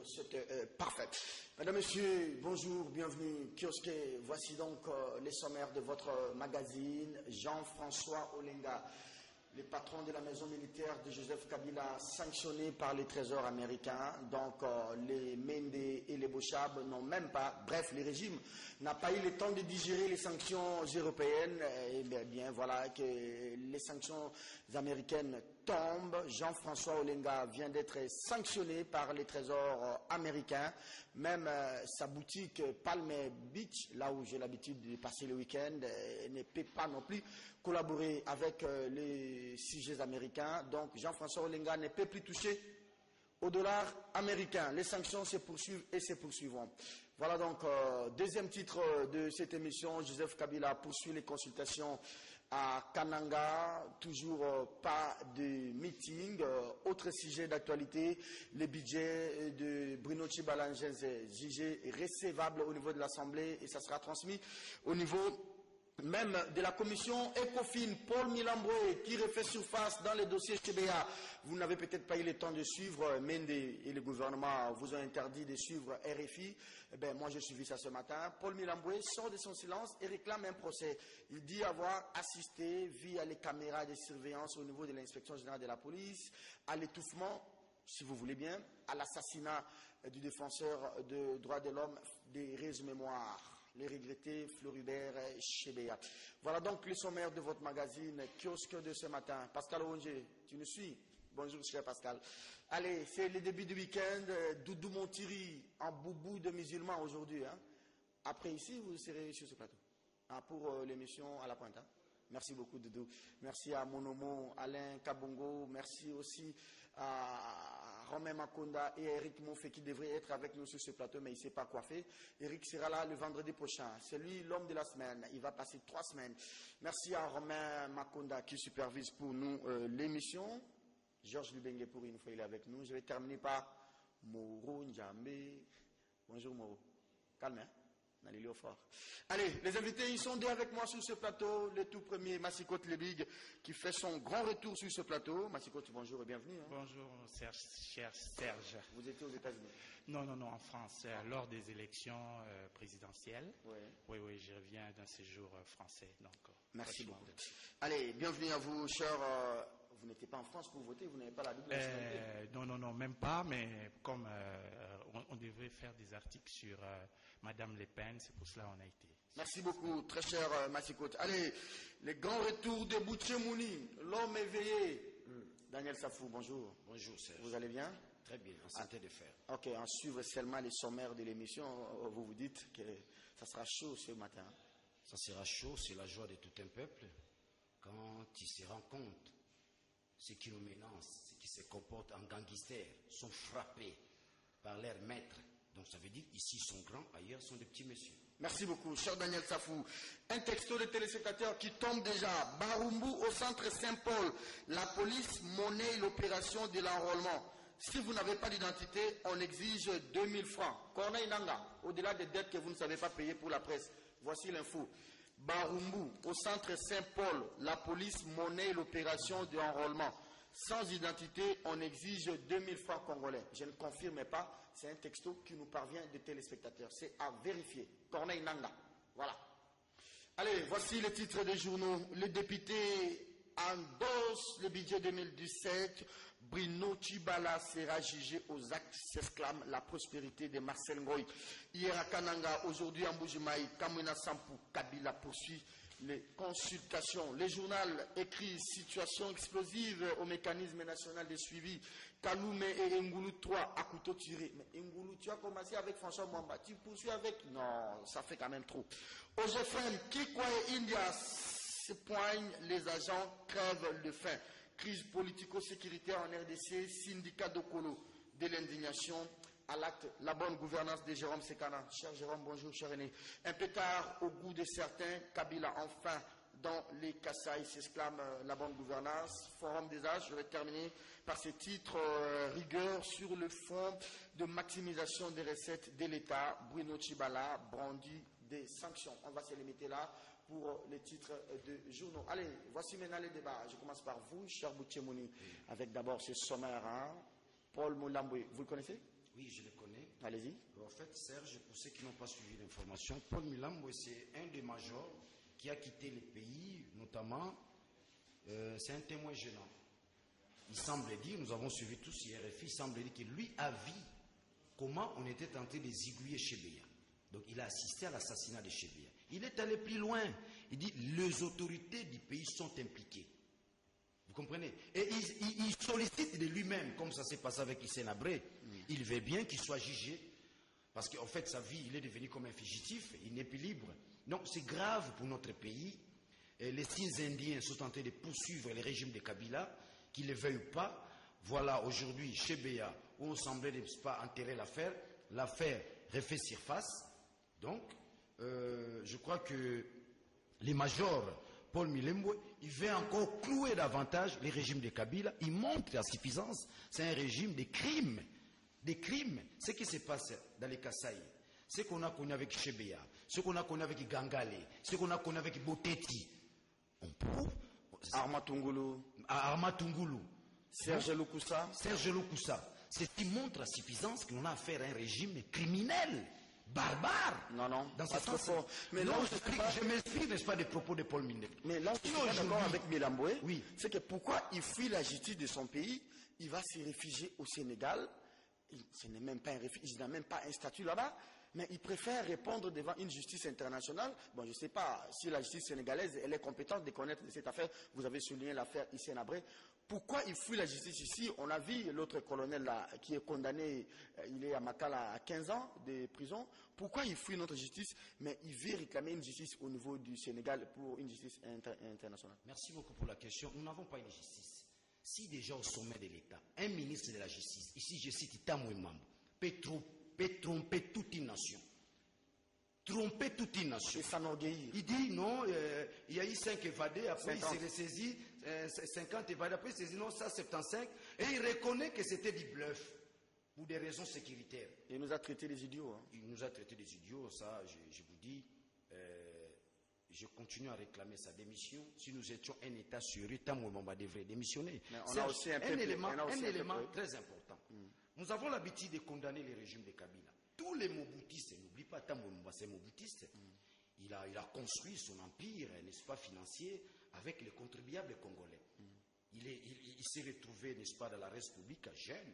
c'était parfait. Mesdames, Messieurs, bonjour, bienvenue. Kiosque, voici donc les sommaires de votre magazine. Jean-François Olenga, le patron de la maison militaire de Joseph Kabila, sanctionné par les trésors américains. Donc les Mende et les Bochab n'ont même pas, bref, le régime n'a pas eu le temps de digérer les sanctions européennes. Et bien voilà que les sanctions américaines tombent. Jean-François Olenga vient d'être sanctionné par les trésors américains. Même sa boutique Palm Beach, là où j'ai l'habitude de passer le week-end, ne peut pas non plus collaborer avec les sujets américains. Donc Jean-François Olenga ne peut plus toucher au dollar américain. Les sanctions se poursuivent et se poursuivront. Voilà donc, deuxième titre de cette émission. Joseph Kabila poursuit les consultations à Kananga. Toujours pas de meeting. Autre sujet d'actualité, le budget de Bruno Tshibala-Ngenze jugé recevable au niveau de l'Assemblée et ça sera transmis au niveau même de la commission ECOFIN. Paul Milamboué qui refait surface dans les dossiers CBA. Vous n'avez peut-être pas eu le temps de suivre. Mende et le gouvernement vous ont interdit de suivre RFI. Eh bien, moi j'ai suivi ça ce matin. Paul Milamboué sort de son silence et réclame un procès. Il dit avoir assisté via les caméras de surveillance au niveau de l'inspection générale de la police à l'étouffement, si vous voulez bien, à l'assassinat du défenseur des droits de l'homme des Rés-Mémoires, les regrettés Floribert Chebeya. Voilà donc le sommaire de votre magazine Kiosque de ce matin. Pascal Onge, tu nous suis? Bonjour cher Pascal. Allez, c'est le début du week-end. Doudou Montiri en boubou de musulmans aujourd'hui. Hein. Après ici, vous serez sur ce plateau. Ah, pour l'émission à la pointe. Hein. Merci beaucoup Doudou. Merci à Monomo, Alain Kabongo. Merci aussi à Romain Makonda et à Eric Monfé qui devraient être avec nous sur ce plateau, mais il ne s'est pas coiffé. Eric sera là le vendredi prochain. C'est lui l'homme de la semaine. Il va passer 3 semaines. Merci à Romain Makonda qui supervise pour nous l'émission. Georges Lubengue pour une fois il est avec nous. Je vais terminer par Moro Njambe. Bonjour Moro. Calme, hein? Allez, les invités, ils sont deux avec moi sur ce plateau. Le tout premier, Massikot Lebig, qui fait son grand retour sur ce plateau. Massikot, bonjour et bienvenue. Hein. Bonjour, cher Serge. Vous étiez aux États-Unis? Non, en France, lors des élections présidentielles. Oui, je reviens d'un séjour français. Donc, merci beaucoup. Allez, bienvenue à vous, chers. Vous n'étiez pas en France pour voter, vous n'avez pas la double nationalité? Non, même pas, mais comme on devait faire des articles sur Madame Le Pen, c'est pour cela qu'on a été. Merci beaucoup, très cher Massikot. Allez, les grands retours de Bouchemouni, l'homme éveillé. Daniel Safou, bonjour. Bonjour, Serge. Vous allez bien? Très bien, en santé de fer. Ok, en suivre seulement les sommaires de l'émission, vous vous dites que ça sera chaud ce matin. Ça sera chaud, c'est la joie de tout un peuple quand il se rend compte. Ceux qui nous menacent, ceux qui se comportent en gangsters, sont frappés par leurs maîtres. Donc ça veut dire ici sont grands, ailleurs sont des petits messieurs. Merci beaucoup, cher Daniel Safou. Un texto de téléspectateurs qui tombe déjà. Barumbu au centre Saint-Paul. La police monnaie l'opération de l'enrôlement. Si vous n'avez pas d'identité, on exige 2000 francs. Corneille Nanga, au-delà des dettes que vous ne savez pas payer pour la presse. Voici l'info. Barumbu, au centre Saint-Paul, la police monnaie l'opération de enrôlement. Sans identité, on exige 2000 francs congolais. Je ne confirme pas, c'est un texto qui nous parvient des téléspectateurs. C'est à vérifier. Corneille Nanga. Voilà. Allez, voici les titres des journaux. Les députés endossent le budget 2017. Bruno Tshibala sera jugé aux actes, s'exclame la prospérité de Marcel Ngoï. Hier à Kananga, aujourd'hui à Mbujimaï, Kamwina Sampou, Kabila poursuit les consultations. Le journal écrit situation explosive au mécanisme national de suivi. Kaloumé et Ngoulou 3 à couteau tiré. Mais Ngoulou, tu as commencé avec François Mwamba. Tu poursuis avec... Non, ça fait quand même trop. Au GFM, Kikwa et India se poignent, les agents crèvent le faim. Crise politico-sécuritaire en RDC, syndicat d'Okolo, de l'indignation à l'acte, la bonne gouvernance de Jérôme Sekana. Cher Jérôme, bonjour, cher René. Un pétard au goût de certains, Kabila enfin dans les Kassai, s'exclame la bonne gouvernance. Forum des âges, je vais terminer par ce titre, rigueur sur le fond de maximisation des recettes de l'État. Bruno Tshibala brandit des sanctions. On va se limiter là pour les titres de journaux. Allez, voici maintenant les débats. Je commence par vous, cher Bouchemouni, avec d'abord ce sommaire. Hein. Paul Moulamboué, vous le connaissez? Oui, je le connais. Allez-y. En fait, Serge, pour ceux qui n'ont pas suivi l'information, Paul Milambwe, c'est un des majors qui a quitté le pays, notamment, c'est un témoin gênant. Il semble dire, nous avons suivi tous RFI, il semble dire que lui a vu comment on était tenté de zigouiller Chebeya. Donc il a assisté à l'assassinat de Chebeya. Il est allé plus loin. Il dit, les autorités du pays sont impliquées. Vous comprenez? Et il sollicite de lui-même, comme ça s'est passé avec Hissène Habré. Il veut bien qu'il soit jugé, parce qu'en fait, sa vie, il est devenu comme un fugitif, il n'est plus libre. Donc c'est grave pour notre pays. Et les 6 Indiens sont tentés de poursuivre le régime de Kabila, qu'ils ne le veuillent pas. Voilà, aujourd'hui, Chebeya, où on semblait ne pas enterrer l'affaire refait surface. Donc, je crois que les majors, Paul Milambwe, il veut encore clouer davantage les régimes de Kabila. Il montre la suffisance. C'est un régime de crimes. Des crimes. Ce qui se passe dans les Kasaï, ce qu'on a connu avec Chebeya, ce qu'on a connu avec Gangale, ce qu'on a connu avec Boteti, on prouve. Armatungulu. Serge Lukusa. C'est ce qui montre la suffisance que l'on a affaire à un régime criminel, barbare. Non. Dans ce sens. Mais non, je m'explique, n'est-ce pas, des propos de Paul Milambwe. Mais là, je suis pas d'accord avec Milambwe. Oui. C'est que pourquoi il fuit la justice de son pays, il va se réfugier au Sénégal. Ce n'est même pas un réfugié, il n'a même pas un statut là-bas. Mais il préfère répondre devant une justice internationale. Bon, je ne sais pas si la justice sénégalaise elle est compétente de connaître cette affaire. Vous avez souligné l'affaire Hissène Habré. Pourquoi il fuit la justice ici? On a vu l'autre colonel là, qui est condamné, il est à Makala à 15 ans de prison. Pourquoi il fuit notre justice? Mais il veut réclamer une justice au niveau du Sénégal pour une justice internationale. Merci beaucoup pour la question. Nous n'avons pas une justice. Si déjà au sommet de l'État, un ministre de la justice, ici je cite Tamou Mambo, peut tromper toute une nation. Tromper toute une nation. Et s'enorgueillir. Il dit non, il y a eu 5 évadés, après 50. Il s'est ressaisi 50 évadés, après il s'est dit non, ça 75, et il reconnaît que c'était du bluff, pour des raisons sécuritaires. Il nous a traités des idiots. Hein. Il nous a traités des idiots, ça je vous dis, je continue à réclamer sa démission. Si nous étions un État sérieux, Tamou Mambo devrait démissionner. On a aussi un élément très important. Nous avons l'habitude de condamner les régimes de Kabila. Tous les Mobutistes, n'oublie pas, Tamou Mambo, c'est Mobutiste. Il a construit son empire, n'est-ce pas, financier, avec les contribuables congolais. Il s'est retrouvé, n'est-ce pas, dans la République jeune,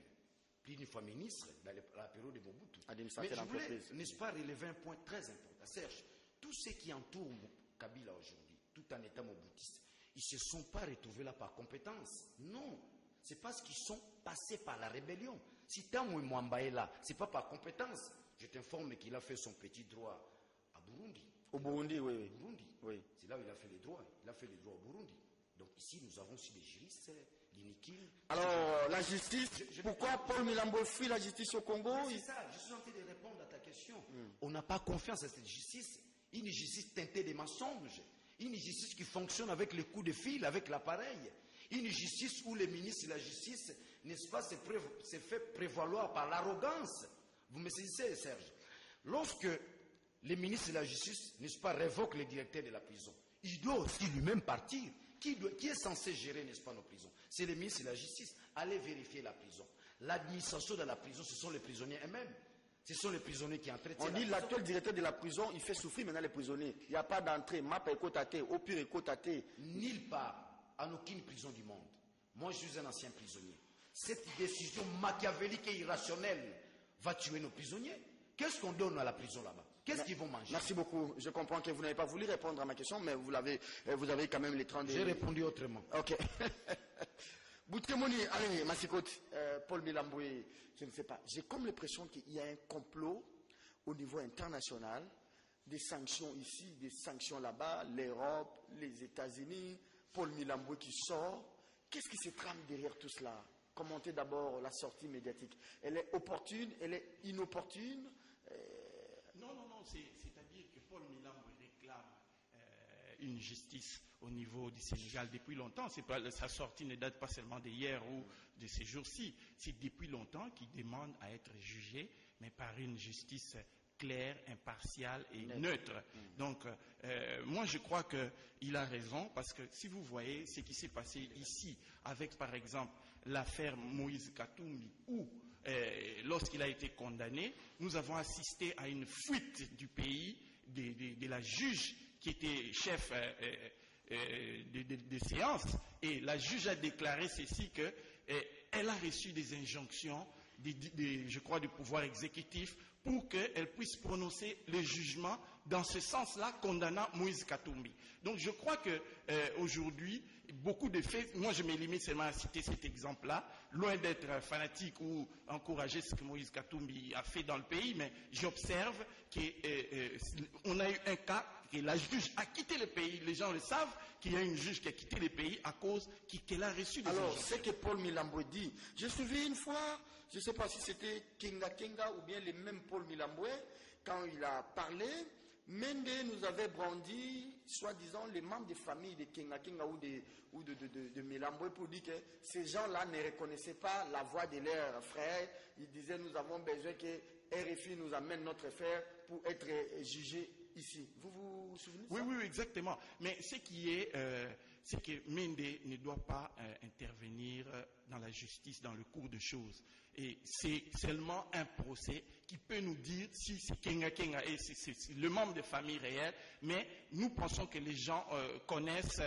plus d'une fois ministre, dans la période de Mobutu. Mais je voulais, n'est-ce pas, relever un point très important. Serge, tous ceux qui entourent Kabila aujourd'hui, tout en étant Mobutiste, ils ne se sont pas retrouvés là par compétence. Non. C'est parce qu'ils sont passés par la rébellion. Si Tamou Mwamba est là, ce n'est pas par compétence. Je t'informe qu'il a fait son petit droit à Burundi. Au Burundi, oui. Burundi. Oui. C'est là où il a fait les droits. Il a fait les droits au Burundi. Donc ici, nous avons aussi des juristes, l'iniquil. Alors, la justice, pourquoi Paul Milambwe fuit la justice au Congo? C'est ça, je suis en train de répondre à ta question. On n'a pas confiance à cette justice. Une justice teintée de mensonges. Une justice qui fonctionne avec les coups de fil, avec l'appareil. Une justice où les ministres de la justice, n'est-ce pas, se fait prévaloir par l'arrogance. Vous me saisissez, Serge? Lorsque les ministres de la justice, n'est-ce pas, révoquent le directeur de la prison, il doit aussi lui-même partir. Qui est censé gérer, n'est-ce pas, nos prisons? C'est les ministres de la justice. Allez vérifier la prison. L'administration de la prison, ce sont les prisonniers eux-mêmes. Ce sont les prisonniers qui entretiennent. On dit l'actuel directeur de la prison, il fait souffrir maintenant les prisonniers. Il n'y a pas d'entrée. MAP est cotaté, au pire est cotaté. Nulle part. En aucune prison du monde. Moi, je suis un ancien prisonnier. Cette décision machiavélique et irrationnelle va tuer nos prisonniers. Qu'est-ce qu'on donne à la prison là-bas? Qu'est-ce qu'ils vont manger? Merci beaucoup. Je comprends que vous n'avez pas voulu répondre à ma question, mais vous avez quand même les 30 J'ai répondu autrement. Ok. Boutemoni, allez, Massikote, Paul Milambwe, je ne sais pas. J'ai comme l'impression qu'il y a un complot au niveau international, des sanctions ici, des sanctions là-bas, l'Europe, les États-Unis. Paul Milambwe qui sort. Qu'est-ce qui se trame derrière tout cela? Commentez d'abord la sortie médiatique. Elle est opportune, elle est inopportune? Non, c'est-à-dire que Paul Milambwe réclame une justice au niveau du Sénégal depuis longtemps. Sa sortie ne date pas seulement d'hier ou de ces jours-ci. C'est depuis longtemps qu'il demande à être jugé, mais par une justice clair, impartial et neutre. Donc, moi, je crois qu'il a raison, parce que si vous voyez ce qui s'est passé ici, avec, par exemple, l'affaire Moïse Katumbi, où lorsqu'il a été condamné, nous avons assisté à une fuite du pays de la juge qui était chef des séances. Et la juge a déclaré ceci, qu'elle a reçu des injonctions, je crois, du pouvoir exécutif pour qu'elle puisse prononcer le jugement dans ce sens-là, condamnant Moïse Katumbi. Donc je crois qu'aujourd'hui, beaucoup de faits, moi je me limite seulement à citer cet exemple-là, loin d'être fanatique ou encourager ce que Moïse Katumbi a fait dans le pays, mais j'observe qu'on a eu un cas, que la juge a quitté le pays, les gens le savent, qu'il y a une juge qui a quitté le pays à cause qu'elle a reçu des Alors, injonctions. ce que Paul Milamboué dit, j'ai suivi une fois, je ne sais pas si c'était Kenga ou bien le même Paul Milamboué, quand il a parlé, Mende nous avait brandi, soi-disant, les membres des familles de Kenga ou de Milamboué pour dire que ces gens-là ne reconnaissaient pas la voix de leurs frères. Ils disaient, nous avons besoin que RFI nous amène notre frère pour être jugé ici. Vous vous souvenez de ça? Oui, exactement. Mais ce qui est, c'est que Mende ne doit pas intervenir dans la justice, dans le cours de choses. Et c'est seulement un procès qui peut nous dire si c'est Kenga et c'est le membre de famille réel. Mais nous pensons que les gens connaissent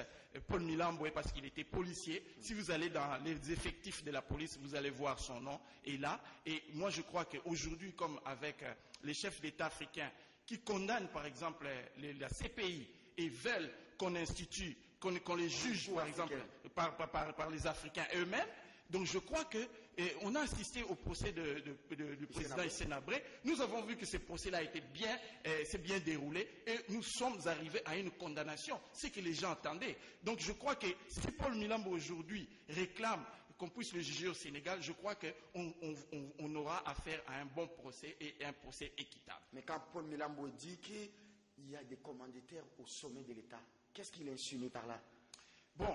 Paul Milamboué parce qu'il était policier. Si vous allez dans les effectifs de la police, vous allez voir son nom est là. Et moi, je crois qu'aujourd'hui, comme avec les chefs d'État africains qui condamnent, par exemple, la CPI et veulent qu'on institue, qu'on les juge, par exemple, par les Africains eux-mêmes. Donc je crois qu'on a assisté au procès du président Sénabré. Nous avons vu que ce procès-là s'est bien déroulé et nous sommes arrivés à une condamnation, ce que les gens attendaient. Donc je crois que si Paul Milamboué aujourd'hui réclame qu'on puisse le juger au Sénégal, je crois qu'on aura affaire à un bon procès et un procès équitable. Mais quand Paul Milamboué dit qu'il y a des commanditaires au sommet de l'État, qu'est-ce qu'il insinue par là? Bon,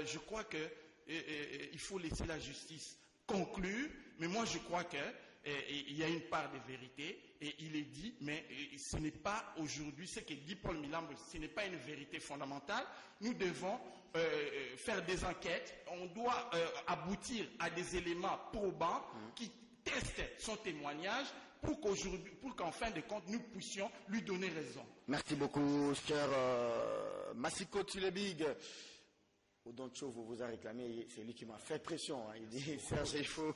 je crois qu'il faut laisser la justice conclure, mais moi je crois qu'il y a une part de vérité, et il est dit, mais ce n'est pas aujourd'hui, ce que dit Paul Milamboué, ce n'est pas une vérité fondamentale. Nous devons faire des enquêtes, on doit aboutir à des éléments probants qui testent son témoignage pour qu'en fin de compte, nous puissions lui donner raison. Merci beaucoup, cher Massiko Tulebig. Odoncho vous a réclamé, c'est lui qui m'a fait pression. Hein. Il dit, Serge, il faut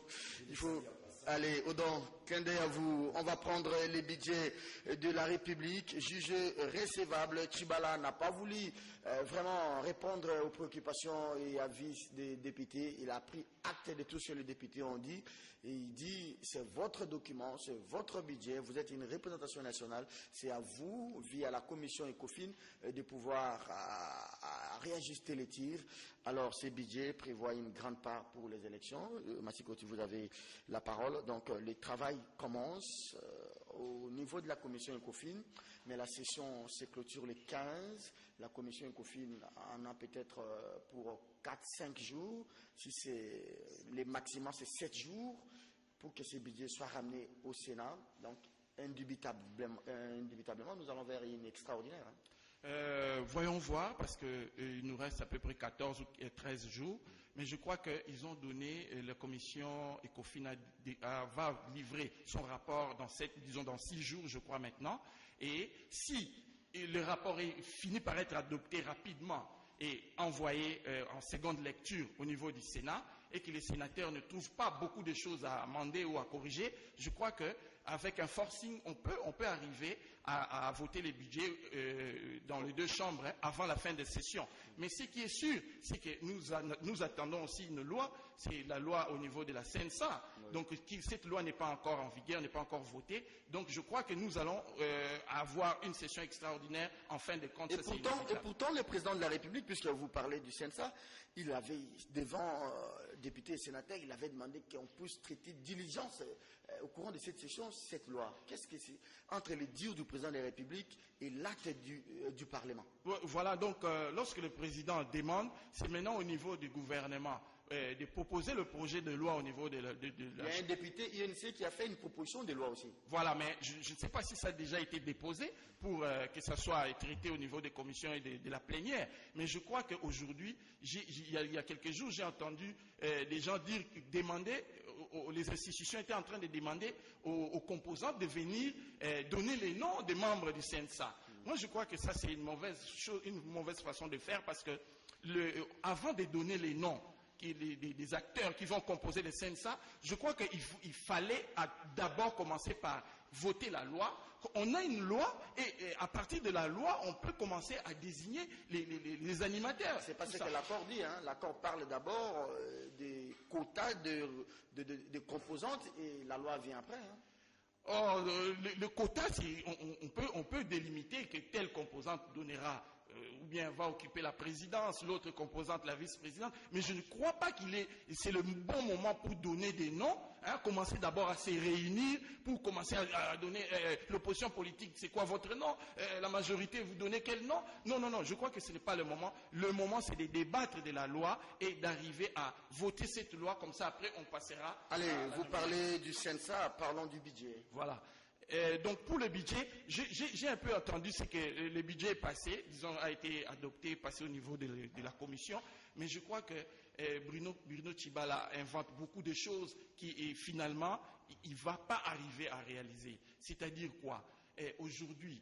allez, Odon, clin d'œil à vous. On va prendre les budgets de la République, jugés recevable. Tchibala n'a pas voulu vraiment répondre aux préoccupations et avis des députés. Il a pris acte de tout ce que les députés ont dit. Et il dit, c'est votre document, c'est votre budget, vous êtes une représentation nationale, c'est à vous, via la commission ECOFIN, de pouvoir réajuster les tirs. Alors, ces budgets prévoient une grande part pour les élections. Massikoti, vous avez la parole. Donc, le travail commence au niveau de la commission ECOFIN, mais la session se clôture le 15. La commission ECOFIN en a peut-être pour 4-5 jours. Si c'est les maximum, c'est 7 jours pour que ces budgets soient ramenés au Sénat. Donc, indubitablement, nous allons vers une extraordinaire. Voyons voir, parce qu'il nous reste à peu près 14 ou 13 jours, mais je crois qu'ils ont donné, la commission ECOFIN va livrer son rapport dans 6 jours, je crois maintenant, et si le rapport est fini par être adopté rapidement et envoyé en seconde lecture au niveau du Sénat, et que les sénateurs ne trouvent pas beaucoup de choses à amender ou à corriger, je crois qu'avec un forcing, on peut arriver à voter les budgets dans les deux chambres avant la fin de session. Mais ce qui est sûr, c'est que nous attendons aussi une loi, c'est la loi au niveau de la CNSA. Oui. Donc cette loi n'est pas encore en vigueur, n'est pas encore votée. Donc je crois que nous allons avoir une session extraordinaire en fin de compte. Et pourtant, le président de la République, puisque vous parlez du CNSA, il avait, devant députés et sénateurs, il avait demandé qu'on puisse traiter de diligence au courant de cette session, cette loi. Qu'est-ce que c'est entre les dires du président de la République et l'acte du Parlement? Voilà, donc lorsque le président demande, c'est maintenant au niveau du gouvernement de proposer le projet de loi au niveau de la... Il y a un député INC qui a fait une proposition de loi aussi. Voilà, mais je ne sais pas si ça a déjà été déposé pour que ça soit traité au niveau des commissions et de la plénière. Mais je crois qu'aujourd'hui, il y a quelques jours, j'ai entendu des gens demander les institutions étaient en train de demander aux composantes de venir donner les noms des membres du CNSA. Moi, je crois que ça, c'est une mauvaise façon de faire, parce que avant de donner les noms des acteurs qui vont composer le CNSA, je crois qu'il fallait d'abord commencer par voter la loi. On a une loi et à partir de la loi, on peut commencer à désigner les animateurs. C'est pas ce que l'accord dit. Hein. L'accord parle d'abord des quotas de composantes et la loi vient après. Hein. Or, le quota, on peut délimiter que telle composante donnera ou bien va occuper la présidence, l'autre composante la vice-présidente, mais je ne crois pas c'est le bon moment pour donner des noms, hein, commencer d'abord à se réunir, pour commencer à donner l'opposition politique, c'est quoi votre nom, la majorité, vous donnez quel nom? Non, je crois que ce n'est pas le moment. Le moment, c'est de débattre de la loi et d'arriver à voter cette loi, comme ça après on passera. Allez, vous parlez du CNSA, parlons du budget. Voilà. Donc pour le budget, j'ai un peu entendu ce que le budget est passé, disons, a été adopté, passé au niveau de la commission, mais je crois que Bruno Tshibala invente beaucoup de choses qui finalement, il ne va pas arriver à réaliser. C'est-à-dire quoi? Aujourd'hui,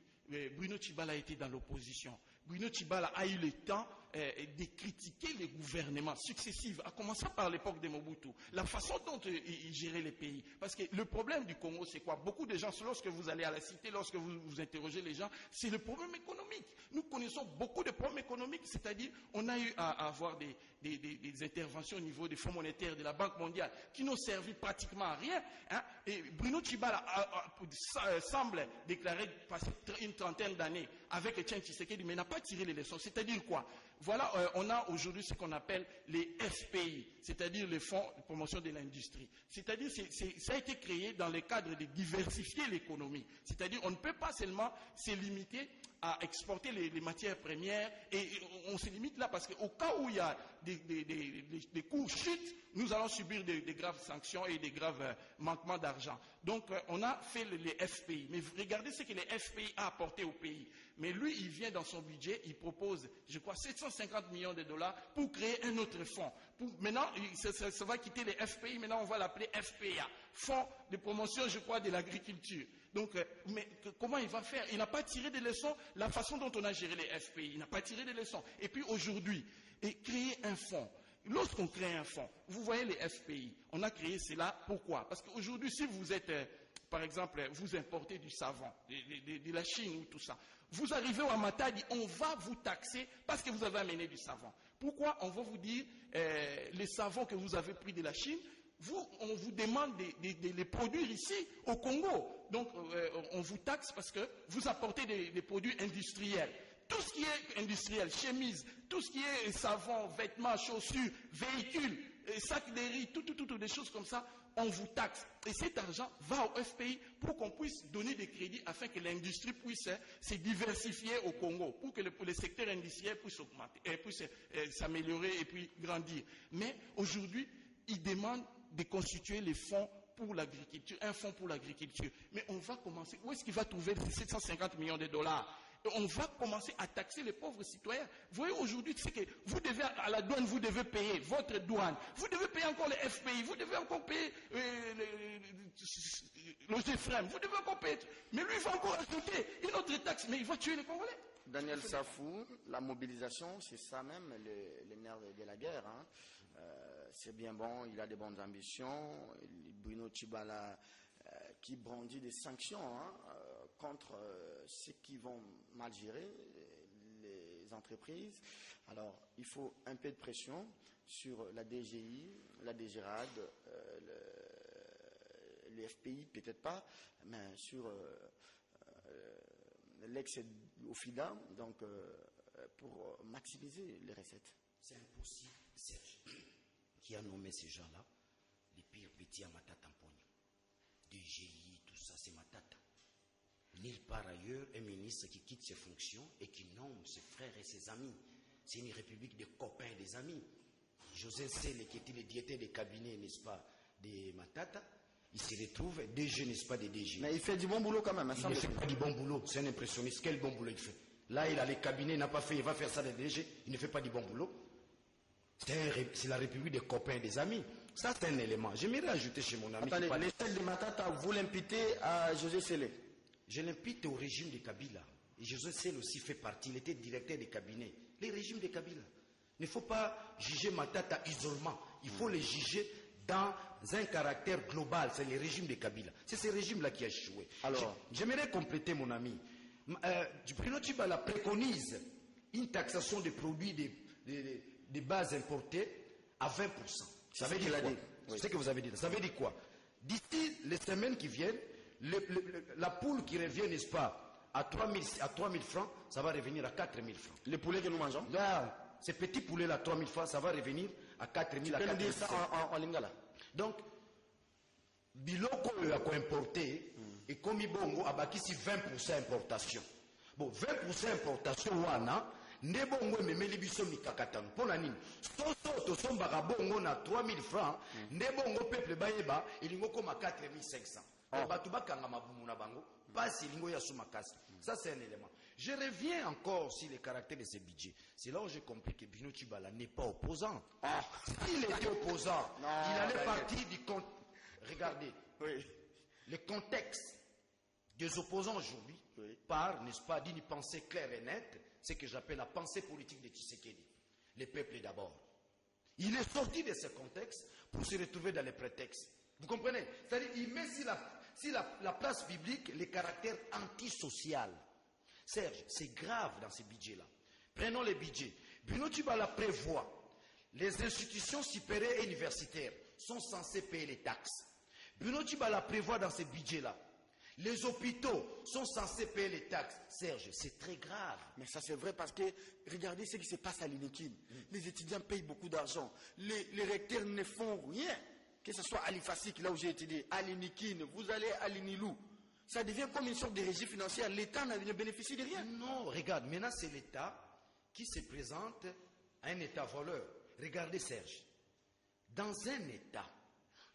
Bruno Tshibala a été dans l'opposition. Bruno Tshibala a eu le temps de critiquer les gouvernements successifs, à commencer par l'époque de Mobutu, la façon dont il gérait les pays. Parce que le problème du Congo, c'est quoi? Beaucoup de gens, lorsque vous allez à la cité, lorsque vous interrogez les gens, c'est le problème économique. Nous connaissons beaucoup de problèmes économiques, c'est-à-dire on a eu à avoir des interventions au niveau des fonds monétaires de la Banque mondiale qui n'ont servi pratiquement à rien. Hein? Et Bruno Tshibala semble déclarer passer une trentaine d'années avec Etienne Tshisekedi, mais n'a pas tiré les leçons. C'est-à-dire quoi? Voilà, on a aujourd'hui ce qu'on appelle les FPI, c'est-à-dire les fonds de promotion de l'industrie. C'est-à-dire ça a été créé dans le cadre de diversifier l'économie. C'est-à-dire on ne peut pas seulement se limiter à exporter les matières premières, et on se limite là parce qu'au cas où il y a des cours chutent, nous allons subir des graves sanctions et des graves manquements d'argent. Donc on a fait les FPI. Mais regardez ce que les FPI a apporté au pays. Mais lui, il vient dans son budget, il propose, je crois, 750 millions de dollars pour créer un autre fonds. Maintenant, ça va quitter les FPI, maintenant on va l'appeler FPA, Fonds de promotion, je crois, de l'agriculture. Donc, mais comment il va faire? Il n'a pas tiré des leçons, la façon dont on a géré les FPI, il n'a pas tiré des leçons. Et puis aujourd'hui, créer un fonds. Lorsqu'on crée un fonds, vous voyez les FPI, on a créé cela, pourquoi? Parce qu'aujourd'hui, si vous êtes, par exemple, vous importez du savon, de la Chine ou tout ça, vous arrivez au Matadi, on va vous taxer parce que vous avez amené du savon. Pourquoi? On va vous dire, les savons que vous avez pris de la Chine, on vous demande de les produire ici, au Congo. Donc, on vous taxe parce que vous apportez des produits industriels. Tout ce qui est industriel, chemise, tout ce qui est savon, vêtements, chaussures, véhicules, sacs de riz, tout, des choses comme ça, on vous taxe. Et cet argent va au FPI pour qu'on puisse donner des crédits afin que l'industrie puisse se diversifier au Congo, pour que le secteur industriel puisse augmenter, puisse s'améliorer et puis grandir. Mais aujourd'hui, ils demandent de constituer les fonds pour l'agriculture, un fonds pour l'agriculture. Mais on va commencer, où est-ce qu'il va trouver ces 750 millions de dollars? On va commencer à taxer les pauvres citoyens. Vous voyez aujourd'hui, c'est que vous devez, à la douane, vous devez payer votre douane. Vous devez payer encore les FPI. Vous devez encore payer le GFREM. Vous devez encore payer. Mais lui, il va encore ajouter une autre taxe. Mais il va tuer les Congolais. Daniel Safou, la mobilisation, c'est ça même, les nerfs de la guerre. Hein. C'est bien bon, il a des bonnes ambitions. Bruno Tshibala qui brandit des sanctions contre ceux qui vont mal gérer les entreprises. Alors, il faut un peu de pression sur la DGI, la DGRAD, les FPI, peut-être pas, mais sur l'ex-OFIDA, donc pour maximiser les recettes. C'est impossible, Serge, qui a nommé ces gens-là, les pires petits à Matata Mponyo. DGI, tout ça, c'est Matata. Nulle part ailleurs, un ministre qui quitte ses fonctions et qui nomme ses frères et ses amis. C'est une république de copains et des amis. José Sele, qui était le directeur des cabinets, n'est-ce pas, des Matata, il se retrouve DG, n'est-ce pas, des DG. Mais il fait du bon boulot quand même. Il ne fait pas du bon boulot, c'est un impressionniste. Quel bon boulot il fait? Là, il a les cabinets, il n'a pas fait, il va faire ça des DG, il ne fait pas du bon boulot. C'est la république des copains et des amis. Ça, c'est un élément. J'aimerais ajouter chez mon ami. Attendez, les chèques de Matata, vous l'imputez à José Sélé? Je l'impute au régime de Kabila. Et José Sélé aussi fait partie. Il était directeur des cabinets. Les régimes de Kabila. Il ne faut pas juger Matata isolement. Il faut les juger dans un caractère global. C'est le régime de Kabila. C'est ce régime-là qui a échoué. Alors, j'aimerais compléter mon ami. Bruno Tchibala préconise une taxation des produits des bases importées à 20%. Ça veut dire quoi? Oui. C'est ce que vous avez dit. Ça veut dire quoi? D'ici les semaines qui viennent, la poule qui revient, n'est-ce pas, à 3 000 francs, ça va revenir à 4 000 francs. les poulets que nous mangeons? Là, ces petits poulets là, 3 000 francs, ça va revenir à 4 000, à 4 000. Tu peux nous dire ça en lingala? Donc, biloko a importé et comme bongo a bakisi 20% importation. Bon, 20% importation wana, ne bongo memeli biso mikakatano. Pona nini? Soso to sombaka bongo na 3 000 francs, ne bongo peuple bayeba, ilingo koma 4 500. Batu bakanga mabumu na bango, basi ilingo ya sumakasi. Ça c'est un élément. Je reviens encore sur les caractères de ce budget. C'est là où j'ai compris que Bruno Tchibala n'est pas opposant. S'il était opposant, il allait partir du compte. Regardez, le contexte des opposants aujourd'hui part, n'est-ce pas, d'une pensée claire et nette, ce que j'appelle la pensée politique de Tshisekedi. Le peuple d'abord. Il est sorti de ce contexte pour se retrouver dans les prétextes. Vous comprenez? C'est-à-dire, il met sur la place biblique les caractères antisociaux. Serge, c'est grave dans ce budget-là. Prenons les budgets. Bruno Tchibala prévoit les institutions supérieures et universitaires sont censées payer les taxes. Bruno Tchibala prévoit dans ce budget-là. Les hôpitaux sont censés payer les taxes. Serge, c'est très grave. Mais ça c'est vrai parce que regardez ce qui se passe à l'INEKIN. Les étudiants payent beaucoup d'argent. Les recteurs ne font rien. Que ce soit à l'IFASIC, là où j'ai étudié, à l'INEKIN, vous allez à l'INILU. Ça devient comme une sorte de régie financière. L'État ne bénéficie de rien. Non, regarde, maintenant c'est l'État qui se présente à un État voleur. Regardez Serge. Dans un État,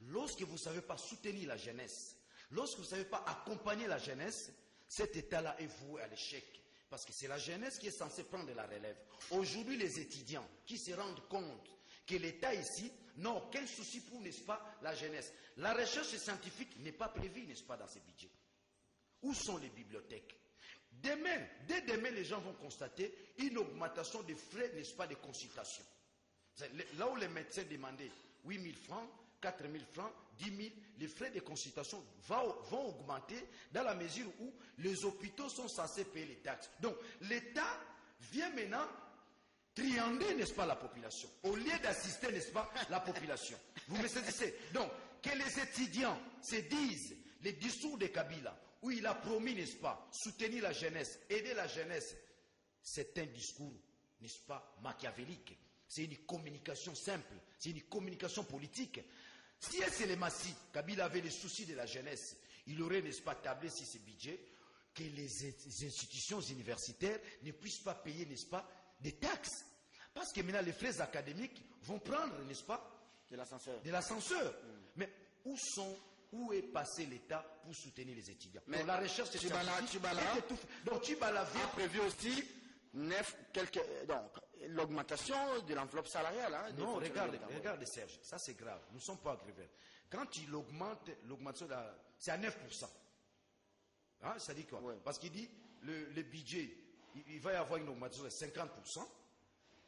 lorsque vous ne savez pas soutenir la jeunesse, lorsque vous ne savez pas accompagner la jeunesse, cet État-là est voué à l'échec. Parce que c'est la jeunesse qui est censée prendre la relève. Aujourd'hui, les étudiants qui se rendent compte que l'État ici n'a aucun souci pour, n'est-ce pas, la jeunesse. La recherche scientifique n'est pas prévue, n'est-ce pas, dans ces budgets. Où sont les bibliothèques? Dès demain, les gens vont constater une augmentation des frais, n'est-ce pas, de consultation. Là où les médecins demandaient 8 000 francs, 4 000 francs, 10 000, les frais de consultation vont augmenter dans la mesure où les hôpitaux sont censés payer les taxes. Donc, l'État vient maintenant triander, n'est-ce pas, la population, au lieu d'assister, n'est-ce pas, la population. Vous me saisissez? Donc, que les étudiants se disent les discours de Kabila, où il a promis, n'est-ce pas, soutenir la jeunesse, aider la jeunesse, c'est un discours, n'est-ce pas, machiavélique. C'est une communication simple, c'est une communication politique. Si Esselemasi, Kabila avait les soucis de la jeunesse, il aurait, n'est-ce pas, tablé sur ce budget, que les institutions universitaires ne puissent pas payer, n'est-ce pas, des taxes. Parce que maintenant, les frais académiques vont prendre, n'est-ce pas, de l'ascenseur. De l'ascenseur. Mais où est passé l'État pour soutenir les étudiants? Mais donc, la recherche scientifique donc Tchibala a prévu aussi l'augmentation de l'enveloppe salariale. Hein, non, regarde Serge, ça c'est grave. Nous ne sommes pas agréables. Quand il augmente, l'augmentation, c'est à 9%. Hein, ça dit quoi? Parce qu'il dit, le budget, il va y avoir une augmentation de 50%.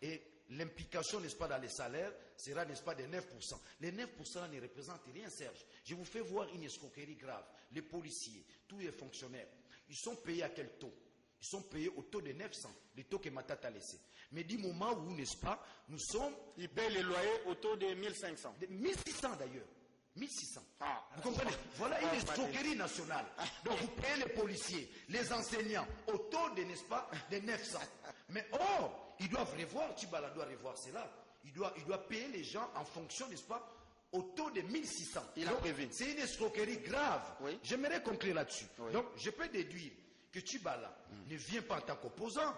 Et l'implication, n'est-ce pas, dans les salaires sera, n'est-ce pas, de 9%. Les 9% ne représentent rien, Serge. Je vous fais voir une escroquerie grave. Les policiers, tous les fonctionnaires, ils sont payés à quel taux? Ils sont payés au taux de 900, le taux que Matata a laissé. Mais du moment où, n'est-ce pas, nous sommes... Ils payent les loyers au taux de 1500. 1600 d'ailleurs. 1600. Vous comprenez? Voilà une escroquerie nationale. Donc vous payez les policiers, les enseignants au taux de, n'est-ce pas, de 900. Mais ils doivent revoir, Tchibala doit revoir cela. Il doit payer les gens en fonction, n'est-ce pas, au taux de 1600. C'est une escroquerie grave. Oui. J'aimerais conclure là-dessus. Oui. Donc je peux déduire que Tchibala ne vient pas en tant qu'opposant.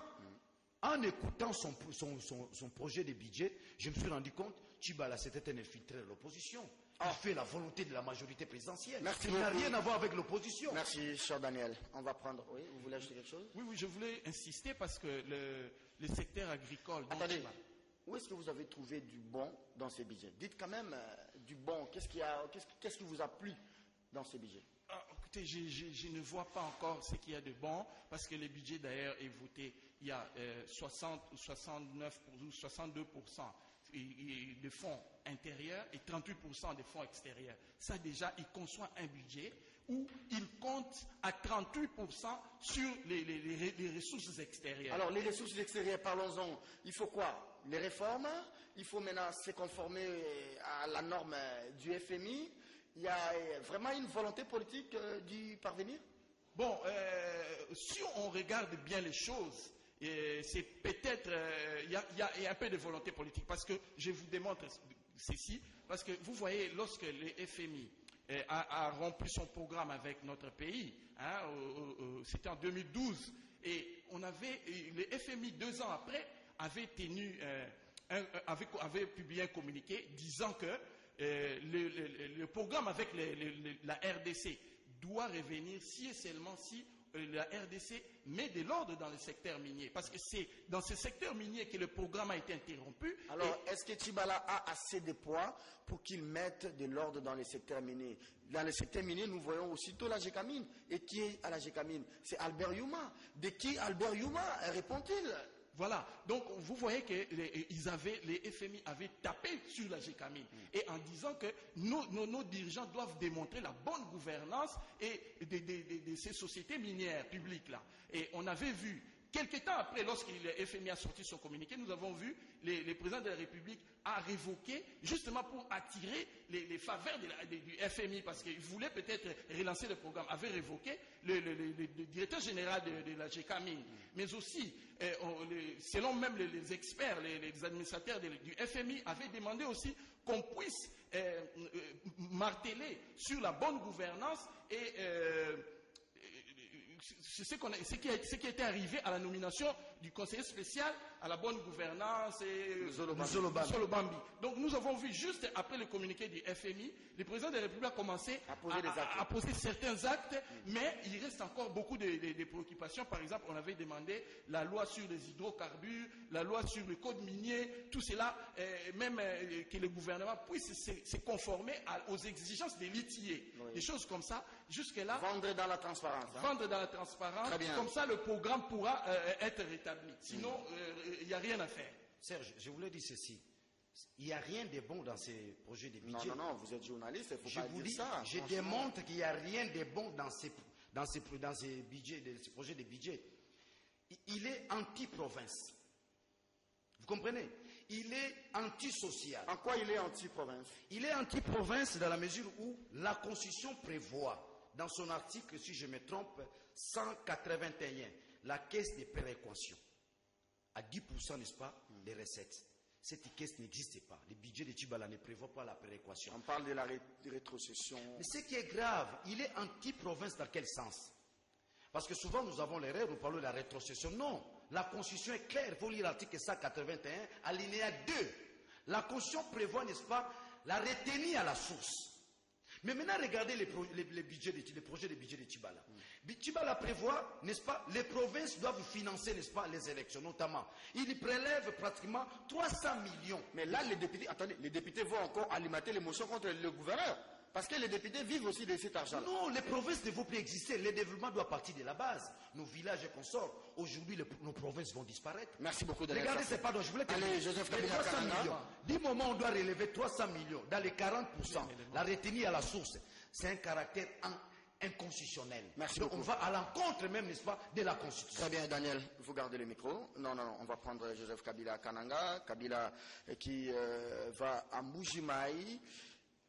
En écoutant son projet de budget, je me suis rendu compte que Tchibala c'était un infiltré de l'opposition. Il fait la volonté de la majorité présidentielle. Merci il n'a rien à voir avec l'opposition. Merci, cher Daniel. On va prendre... Oui, vous voulez ajouter quelque chose? Oui, je voulais insister parce que le secteur agricole... Attendez, où est-ce que vous avez trouvé du bon dans ces budgets? Dites quand même du bon? Qu'est-ce qui vous a plu dans ce budget? Écoutez, je ne vois pas encore ce qu'il y a de bon, parce que le budget d'ailleurs est voté, il y a 60 ou 69 ou 62% de fonds intérieurs et 38% de fonds extérieurs. Ça déjà, il conçoit un budget où il compte à 38% sur les ressources extérieures. Alors, les ressources extérieures, parlons-en. Il faut quoi? Les réformes? Il faut maintenant se conformer à la norme du FMI? Il y a vraiment une volonté politique d'y parvenir? Bon, si on regarde bien les choses, c'est peut-être, il y a un peu de volonté politique, parce que je vous démontre ceci, parce que vous voyez, lorsque le FMI a rempli son programme avec notre pays, hein, c'était en 2012, et le FMI 2 ans après avait publié un communiqué disant que le programme avec la RDC doit revenir si et seulement si la RDC met de l'ordre dans le secteur minier. Parce que c'est dans ce secteur minier que le programme a été interrompu. Alors, est-ce que Tchibala a assez de poids pour qu'il mette de l'ordre dans le secteur minier? Dans le secteur minier, nous voyons aussitôt la Gécamine. Et qui est à la Gécamine? C'est Albert Youma. De qui Albert Youma répond-il? Voilà, donc vous voyez que les FMI avaient tapé sur la Gécamine et en disant que nos dirigeants doivent démontrer la bonne gouvernance de ces sociétés minières publiques-là. Et on avait vu, quelques temps après, lorsque le FMI a sorti son communiqué, nous avons vu le président de la République a révoqué, justement pour attirer les faveurs du FMI, parce qu'il voulait peut-être relancer le programme, avait révoqué le directeur général de la Gécamine. Mais aussi, selon même les experts, les administrateurs du FMI avaient demandé aussi qu'on puisse marteler sur la bonne gouvernance et ce qui était arrivé à la nomination du conseiller spécial à la bonne gouvernance et Zolobambi. Donc nous avons vu juste après le communiqué du FMI, le président de la République a commencé à poser certains actes, mais il reste encore beaucoup de préoccupations. Par exemple, on avait demandé la loi sur les hydrocarbures, la loi sur le code minier, tout cela, même que le gouvernement puisse se conformer aux exigences des litiers. Oui. Des choses comme ça, jusque-là. Vendre dans la transparence. Vendre dans la transparence, comme ça le programme pourra être rétabli. Sinon, il n'y a rien à faire. Serge, je voulais dire ceci. Il n'y a rien de bon dans ces projets de budget. Non, vous êtes journaliste, il ne faut pas dire ça. Je démontre qu'il n'y a rien de bon dans ces projets de budget. Il est anti-province. Vous comprenez? Il est anti-social. En quoi il est anti-province? Il est anti-province dans la mesure où la Constitution prévoit, dans son article, si je me trompe, 181, la caisse de péréquation, à 10%, n'est-ce pas, des recettes. Cette caisse n'existe pas. Le budget de Tchibala ne prévoit pas la péréquation. On parle de la rétrocession. Mais ce qui est grave, il est anti-province dans quel sens? Parce que souvent nous avons l'erreur, nous parlons de la rétrocession. Non, la Constitution est claire. Il faut lire l'article 181, alinéa 2. La Constitution prévoit, n'est-ce pas, la retenue à la source. Mais maintenant, regardez les projets de budget de Tchibala. Tchibala prévoit, n'est-ce pas, les provinces doivent financer, n'est-ce pas, les élections, notamment. Il prélève pratiquement 300 millions. Mais là, les députés vont encore alimenter les motions contre le gouverneur. Parce que les députés vivent aussi de cet argent. Non, les provinces ne vont plus exister. Le développement doit partir de la base. Nos villages et consorts. Aujourd'hui, nos provinces vont disparaître. Merci beaucoup, Daniel. Regardez, c'est pas donc je voulais te dire. Joseph Kabila 300 millions. Du moment où on doit relever 300 millions dans les 40%, la retenue à la source, c'est un caractère inconstitutionnel. Merci donc beaucoup. On va à l'encontre même, n'est-ce pas, de la Constitution. Très bien, Daniel, vous gardez le micro. Non, on va prendre Joseph Kabila Kananga. Kabila qui va à Mbuji-Mayi.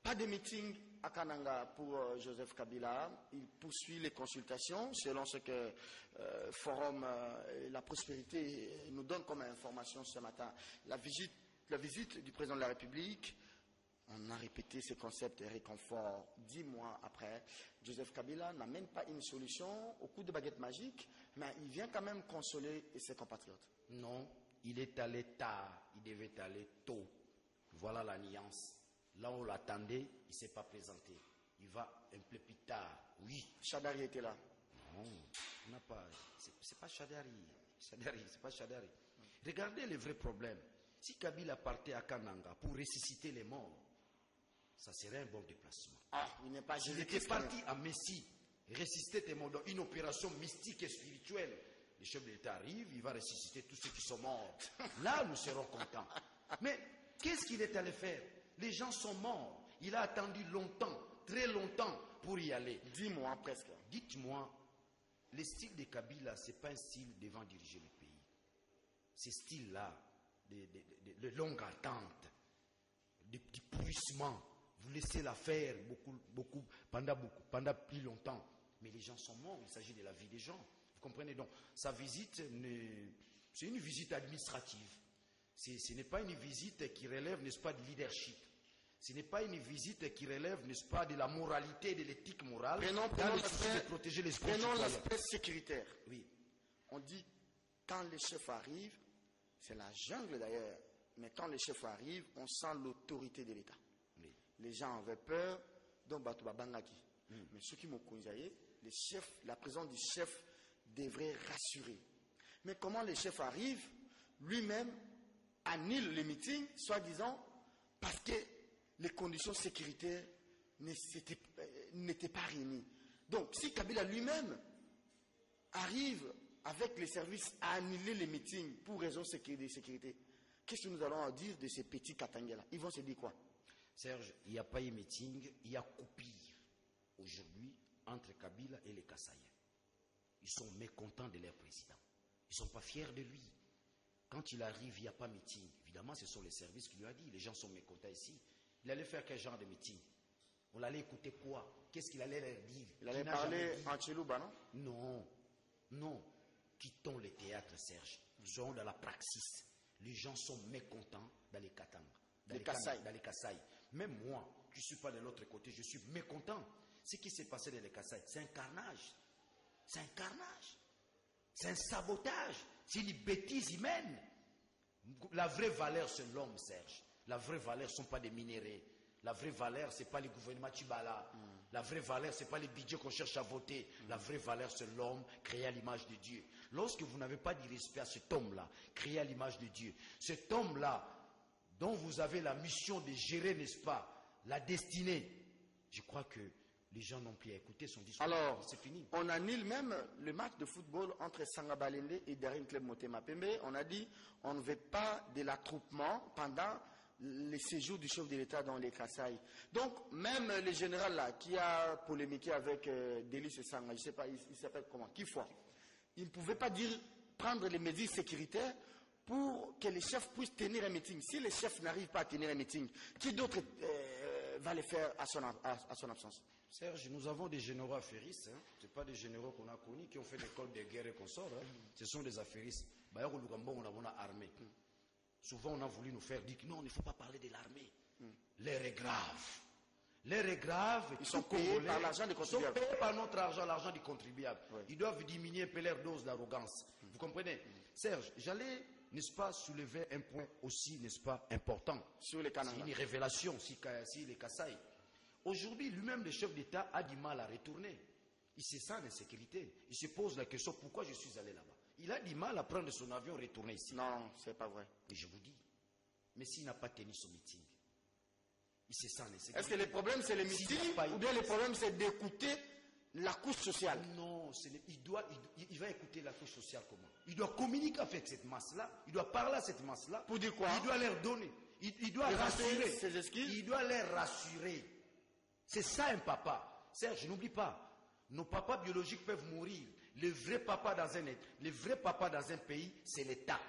Pas de meeting à Kananga pour Joseph Kabila. Il poursuit les consultations selon ce que Forum La Prospérité nous donne comme information ce matin. La visite du président de la République, on a répété ce concept et réconfort 10 mois après. Joseph Kabila n'a même pas une solution au coup de baguette magique, mais il vient quand même consoler ses compatriotes. Non, il est allé tard, il devait aller tôt. Voilà la nuance. Là où on l'attendait, il ne s'est pas présenté. Il va un peu plus tard, oui. Chadari était là. Non, on n'a pas. C'est pas Chadari. C'est pas Chadari. Regardez le vrai problème. Si Kabila partait à Kananga pour ressusciter les morts, Ça serait un bon déplacement. Ah, il n'est pas S'il Jésus était Christ. parti à Messie, ressusciter tes morts dans une opération mystique et spirituelle, le chef de l'État arrive, il va ressusciter tous ceux qui sont morts. Là, nous serons contents. Mais qu'est-ce qu'il est allé faire? Les gens sont morts. Il a attendu longtemps, très longtemps, pour y aller. 10 mois presque. Dites-moi, le style de Kabila, ce n'est pas un style devant diriger le pays. Ce style-là, de longue attente, de puissement, vous laissez la faire pendant plus longtemps. Mais les gens sont morts, il s'agit de la vie des gens. Vous comprenez donc, sa visite, c'est une visite administrative. Ce n'est pas une visite qui relève, n'est-ce pas, de leadership. Ce n'est pas une visite qui relève, n'est-ce pas, de la moralité, de l'éthique morale. Prenons l'aspect sécuritaire. Oui. On dit, quand les chefs arrivent, c'est la jungle d'ailleurs, mais quand les chefs arrivent, on sent l'autorité de l'État. Oui. Les gens avaient peur, donc Batouba Bangaki. Mais ceux qui m'ont conseillé, la présence du chef devrait rassurer. Mais comment les chefs arrivent, lui-même annule les meetings, soi-disant, parce que les conditions sécuritaires n'étaient pas réunies. Donc, si Kabila lui-même arrive avec les services à annuler les meetings pour raison de sécurité, qu'est-ce que nous allons en dire de ces petits Katangais-là? Ils vont se dire quoi? Serge, il n'y a pas eu meeting, il y a coupure aujourd'hui entre Kabila et les Kassaïens. Ils sont mécontents de leur président. Ils ne sont pas fiers de lui. Quand il arrive, il n'y a pas meeting. Évidemment, ce sont les services qui lui ont dit. Les gens sont mécontents ici. Il allait faire quel genre de meeting? On allait écouter quoi? Qu'est-ce qu'il allait leur dire? Il allait parler en Tchelouba, non? Non, non. Quittons le théâtre, Serge. Nous serons dans la praxis. Les gens sont mécontents dans les Katanga, dans les Kasaï. Même moi, qui ne suis pas de l'autre côté, je suis mécontent. Ce qui s'est passé dans les Kasaï, c'est un carnage. C'est un carnage. C'est un sabotage. C'est une bêtise humaine. La vraie valeur, c'est l'homme, Serge. La vraie valeur, ce ne sont pas des minéraux. La vraie valeur, ce n'est pas le gouvernement Tchibala. La vraie valeur, ce n'est pas les budgets qu'on cherche à voter. La vraie valeur, c'est l'homme créé à l'image de Dieu. Lorsque vous n'avez pas de respect à cet homme-là, créé à l'image de Dieu, cet homme-là, dont vous avez la mission de gérer, n'est-ce pas, la destinée, je crois que les gens n'ont plus à écouter son discours. Alors, c'est fini. On annule même le match de football entre Sangabalende et Daring Club Motema Pembe. On a dit on ne veut pas de l'attroupement pendant les séjours du chef de l'État dans les Kasaï. Donc, même le général là, qui a polémiqué avec Delis et Sanga, je ne sais pas, il s'appelle comment, Kifwa, il ne pouvait pas prendre les mesures sécuritaires pour que les chefs puissent tenir un meeting. Si les chefs n'arrivent pas à tenir un meeting, qui d'autre va le faire à son absence? Serge, nous avons des généraux affairistes. Hein. Ce pas des généraux qu'on a connus qui ont fait l'école de guerre et consorts. Hein. Ce sont des affairistes. D'ailleurs, au Lugambo, on a une armée. Souvent, on a voulu nous faire dire que non, il ne faut pas parler de l'armée. L'air est grave. L'air est grave. Ils sont payés par l'argent des contribuables. Ils sont payés par notre argent, l'argent du contribuable. Oui. Ils doivent diminuer un peu leur dose d'arrogance. Vous comprenez? Serge, j'allais, n'est-ce pas, soulever un point aussi, n'est-ce pas, important. Sur les Kananga. C'est une révélation, si les Kasaï. Aujourd'hui, lui-même, le chef d'État a du mal à retourner. Il se sent en insécurité. Il se pose la question, pourquoi je suis allé là-bas? Il a du mal à prendre son avion et retourner ici. Non, c'est pas vrai. Et je vous dis, mais s'il n'a pas tenu son meeting, il se sent en insécurité. Est-ce que le problème c'est le meeting ou bien le problème c'est d'écouter la couche sociale? Non, il va écouter la couche sociale comment? Il doit communiquer avec cette masse-là, il doit parler à cette masse-là. Pour dire quoi? Il doit leur donner, il doit rassurer. Ses excuses? Il doit les rassurer. C'est ça un papa. Serge, n'oublie pas, nos papas biologiques peuvent mourir. Le vrai papa dans un pays, c'est l'État.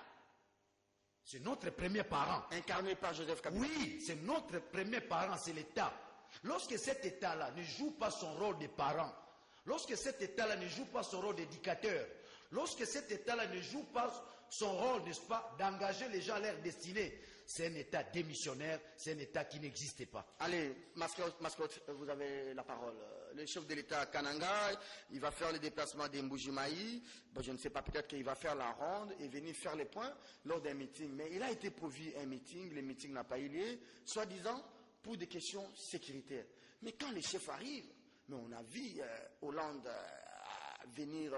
C'est notre premier parent. Incarné par Joseph Kabila. Oui, c'est notre premier parent, c'est l'État. Lorsque cet État-là ne joue pas son rôle de parent, lorsque cet État-là ne joue pas son rôle d'éducateur, lorsque cet État-là ne joue pas son rôle, n'est-ce pas, d'engager les gens à leur destinée, c'est un État démissionnaire, c'est un État qui n'existait pas. Allez, Mascotte, vous avez la parole. Le chef de l'État Kananga, il va faire le déplacement des Mbujimaï. Bon, je ne sais pas, peut-être qu'il va faire la ronde et venir faire les points lors d'un meeting. Mais il a été prévu un meeting, le meeting n'a pas eu lieu, soi-disant pour des questions sécuritaires. Mais quand les chefs arrivent, mais on a vu Hollande venir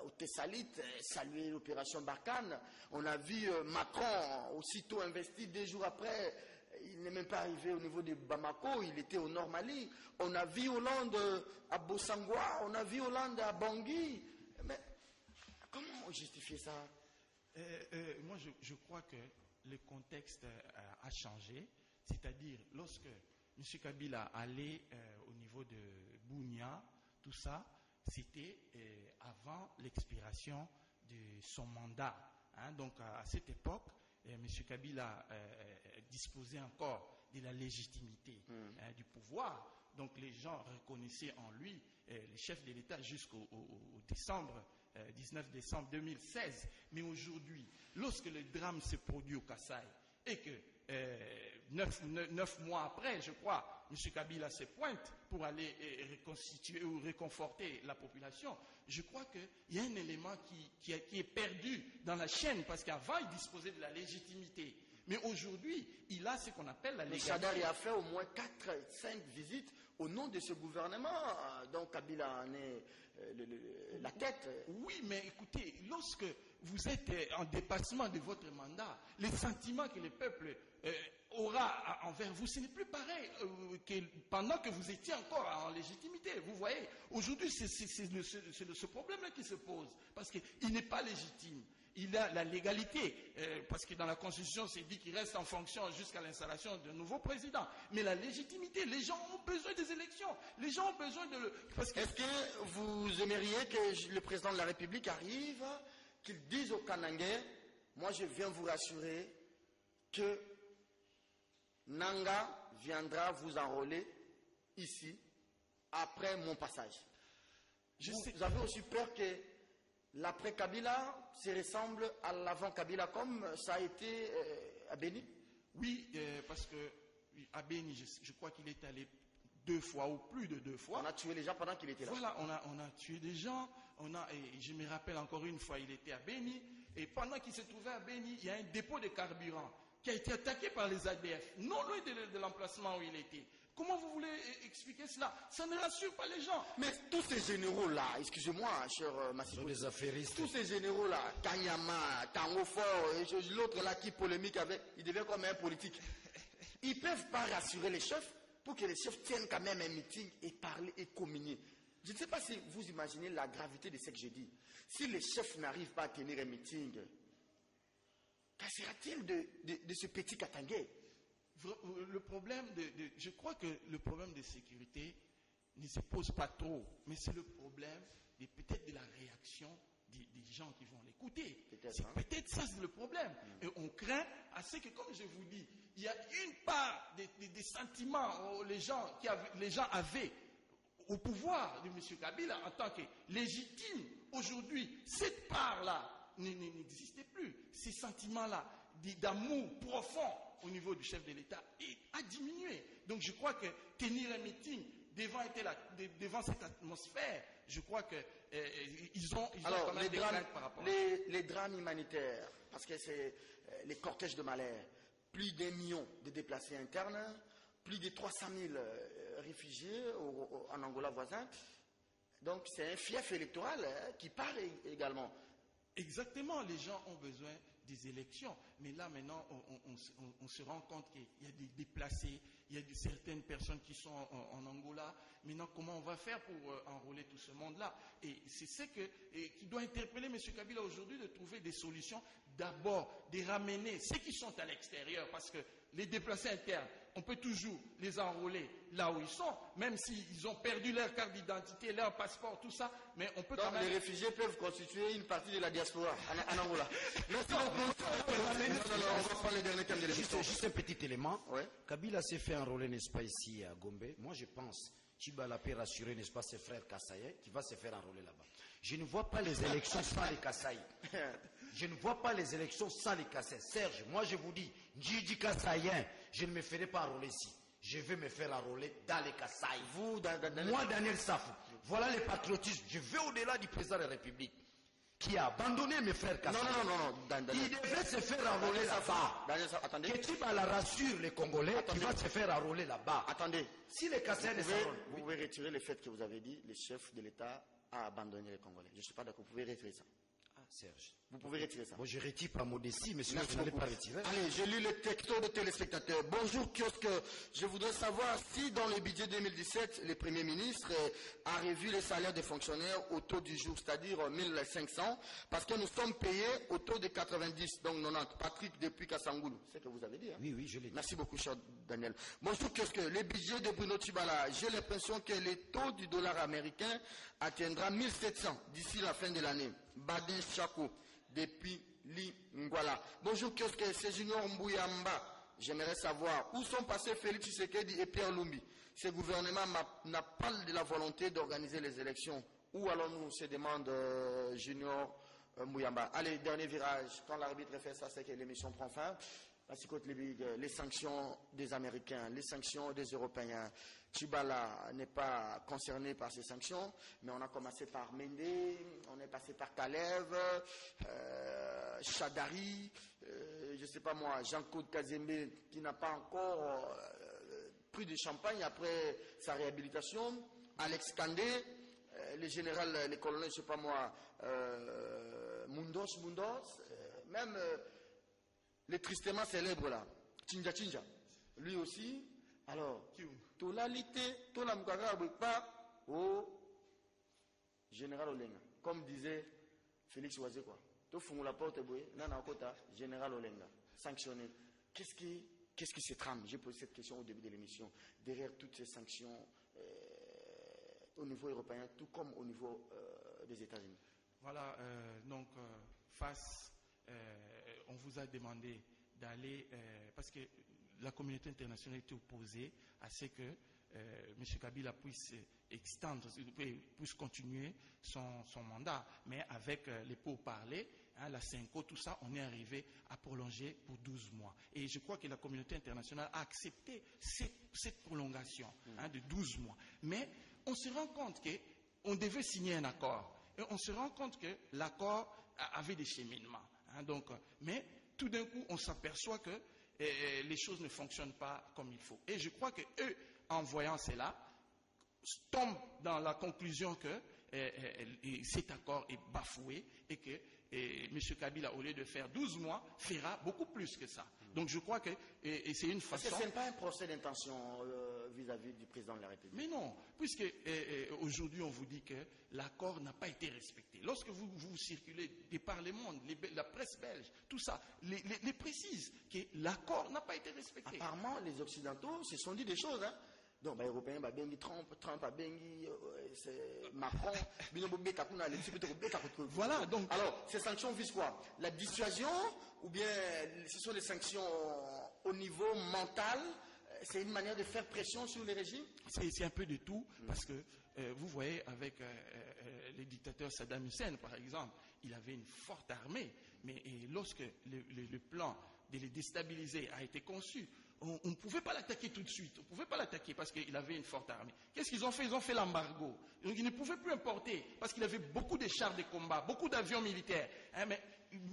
au Thessalite, saluer l'opération Barkhane. On a vu Macron, aussitôt investi 2 jours après, il il n'est même pas arrivé au niveau de Bamako, il était au Nord Mali. On a vu Hollande à Bossangwa, on a vu Hollande à Bangui. Mais comment justifier ça? Moi, je crois que le contexte a changé. C'est-à-dire, lorsque M. Kabila allait au niveau de Bunia, tout ça, c'était avant l'expiration de son mandat. Hein. Donc, à cette époque, M. Kabila disposait encore de la légitimité du pouvoir. Donc, les gens reconnaissaient en lui le chef de l'État jusqu'au 19 décembre 2016. Mais aujourd'hui, lorsque le drame se produit au Kasaï et que 9 mois après, je crois, M. Kabila se pointe pour aller reconstituer ou réconforter la population, je crois qu'il y a un élément qui est perdu dans la chaîne, parce qu'avant, il disposait de la légitimité. Mais aujourd'hui, il a ce qu'on appelle la légalité. Chadari a fait au moins 4-5 visites au nom de ce gouvernement. Donc Kabila en est la tête. Oui, mais écoutez, lorsque vous êtes en dépassement de votre mandat, les sentiments que le peuple aura envers vous, ce n'est plus pareil que pendant que vous étiez encore en légitimité. Vous voyez, aujourd'hui, c'est ce problème-là qui se pose, parce qu'il n'est pas légitime. Il a la légalité, parce que dans la Constitution, c'est dit qu'il reste en fonction jusqu'à l'installation d'un nouveau président. Mais la légitimité, les gens ont besoin des élections. Les gens ont besoin de le... Est-ce que vous aimeriez que le président de la République arrive, qu'il dise aux Kanangais, moi je viens vous rassurer que Nanga viendra vous enrôler ici après mon passage. Vous avez aussi peur que l'après Kabila se ressemble à l'avant Kabila, comme ça a été à Béni? Oui, parce que à Béni, je crois qu'il est allé 2 fois ou plus de 2 fois. On a tué les gens pendant qu'il était là. Voilà, on a tué des gens. Et je me rappelle encore une fois, il était à Béni. Et pendant qu'il se trouvait à Béni, il y a un dépôt de carburant qui a été attaqué par les ADF, non loin de l'emplacement où il était. Comment vous voulez expliquer cela? Ça ne rassure pas les gens. Mais tous ces généraux-là, excusez-moi, cher Massimo, les affairistes. Tous ces généraux-là, Kanyama, Tangofor, et l'autre là qui polémique avec, il devient comme un politique. Ils ne peuvent pas rassurer les chefs pour que les chefs tiennent quand même un meeting et parler et communier. Je ne sais pas si vous imaginez la gravité de ce que je dis. Si les chefs n'arrivent pas à tenir un meeting, qu'en sera-t-il de ce petit Katangais? Le problème je crois que le problème de sécurité ne se pose pas trop, mais c'est le problème peut-être de la réaction des gens qui vont l'écouter. Peut-être ça c'est le problème. Et on craint à ce que, comme je vous dis, il y a une part des sentiments les gens avaient au pouvoir de M. Kabila en tant que légitime. Aujourd'hui, cette part-là n'existait plus. Ces sentiments-là d'amour profond au niveau du chef de l'État a diminué. Donc je crois que tenir un meeting devant cette atmosphère, je crois qu'ils ont quand même des craintes par rapport à ça. Les drames humanitaires, parce que c'est les cortèges de malheur, plus d'1 million de déplacés internes, plus de 300 000 réfugiés en Angola voisin. Donc c'est un fief électoral qui part également. Exactement, les gens ont besoin des élections. Mais là, maintenant, on se rend compte qu'il y a des déplacés, il y a certaines personnes qui sont en Angola. Maintenant, comment on va faire pour enrôler tout ce monde-là? Et c'est ce qui doit interpeller M. Kabila aujourd'hui, de trouver des solutions. D'abord, de ramener ceux qui sont à l'extérieur, parce que les déplacés internes, on peut toujours les enrôler là où ils sont, même s'ils ont perdu leur carte d'identité, leur passeport, tout ça, mais on peut quand même... les réfugiés peuvent constituer une partie de la diaspora en Angola. Merci beaucoup. On va prendre le dernier thème de l'émission. Juste un petit élément. Ouais. Kabila s'est fait enrôler, n'est-ce pas, ici à Gombe. Moi, je pense, Chibala peut rassurer, n'est-ce pas, ses frères Kassaïens, qui va se faire enrôler là-bas. Je ne vois pas les élections sans les Kassaïs. Je ne vois pas les élections sans les Kassaïs. Serge, moi je vous dis, Njidi Kassaïen, je ne me ferai pas enrôler ici. Je vais me faire enrôler dans les Kassaïs. Moi, Daniel Safou, voilà le patriotisme. Je vais au-delà du président de la République, qui a abandonné mes frères Kassaïs. Non. Il devrait se faire enrôler là-bas. Attendez. Que Tibala rassure les Congolais qui va se faire enrôler là-bas. Attendez. Si les Kassaïs ne s'enrôlent... Vous pouvez retirer le fait que vous avez dit, le chef de l'État a abandonné les Congolais. Je ne suis pas d'accord. Vous pouvez retirer ça. Serge. Vous pouvez retirer ça. Moi, je retire par modestie, mais sinon, Merci je n'allais beaucoup. pas retirer. Allez, j'ai lu le texto de téléspectateurs. Bonjour kiosque. Je voudrais savoir si dans le budget 2017, le Premier ministre a revu les salaires des fonctionnaires au taux du jour, c'est-à-dire 1500, parce que nous sommes payés au taux de 90, donc 90. Patrick depuis Kassangoulou. C'est ce que vous avez dit. Hein? Oui, je l'ai dit. Merci beaucoup, cher Daniel. Bonjour kiosque. Le budget de Bruno Tibala, j'ai l'impression que le taux du dollar américain atteindra 1700 d'ici la fin de l'année. Badin Chako, depuis Ngwala. Bonjour kiosque, c'est Junior Mbouyamba. J'aimerais savoir où sont passés Félix Tshisekedi et Pierre Lumbi. Ce gouvernement n'a pas de la volonté d'organiser les élections. Où allons-nous, se demande Junior Mbouyamba. Allez, dernier virage. Quand l'arbitre fait ça, c'est que l'émission prend fin. La Cicotte Libigue, les sanctions des Américains, les sanctions des Européens. Tchibala n'est pas concerné par ces sanctions, mais on a commencé par Mende, on est passé par Kalev, Chadari, je ne sais pas moi, Jean-Claude Kazembe, qui n'a pas encore pris de champagne après sa réhabilitation, Alex Kandé, le général, les colonels, je ne sais pas moi, Mundos, même les tristement célèbres là, Chinja, lui aussi. Alors, tolalité, tolamkara pas au général Olenga. Comme disait Félix Oisé quoi. Tout fond la porte bouée, nana kota, général Olenga, sanctionné. Qu'est-ce qui se trame? J'ai posé cette question au début de l'émission. Derrière toutes ces sanctions au niveau européen, tout comme au niveau des États-Unis. Voilà, donc face, on vous a demandé d'aller, parce que la communauté internationale était opposée à ce que M. Kabila puisse extendre, puisse continuer son mandat. Mais avec les pourparlers, la CENCO, tout ça, on est arrivé à prolonger pour 12 mois. Et je crois que la communauté internationale a accepté cette prolongation de 12 mois. Mais on se rend compte qu'on devait signer un accord. Et on se rend compte que l'accord avait des cheminements. Mais tout d'un coup, on s'aperçoit que les choses ne fonctionnent pas comme il faut. Et je crois qu'eux, en voyant cela, tombent dans la conclusion que cet accord est bafoué et que M. Kabila, au lieu de faire 12 mois, fera beaucoup plus que ça. Donc je crois que c'est une façon... Parce que ce n'est pas un procès d'intention vis-à-vis du président de la République. Mais non, puisque aujourd'hui on vous dit que l'accord n'a pas été respecté. Lorsque vous circulez de par le monde, la presse belge, tout ça, les précise que l'accord n'a pas été respecté. Apparemment, les Occidentaux se sont dit des choses. Hein. Donc, les Européens, Trump a bengi, Macron, voilà, donc. Alors, ces sanctions visent quoi? La dissuasion ou bien ce sont des sanctions au niveau mental? C'est une manière de faire pression sur les régimes? C'est un peu de tout, parce que vous voyez, avec le dictateur Saddam Hussein, par exemple, il avait une forte armée, mais lorsque le plan de les déstabiliser a été conçu, on ne pouvait pas l'attaquer tout de suite. On ne pouvait pas l'attaquer parce qu'il avait une forte armée. Qu'est-ce qu'ils ont fait? Ils ont fait l'embargo. Donc ils ne pouvaient plus importer parce qu'il avait beaucoup de chars de combat, beaucoup d'avions militaires.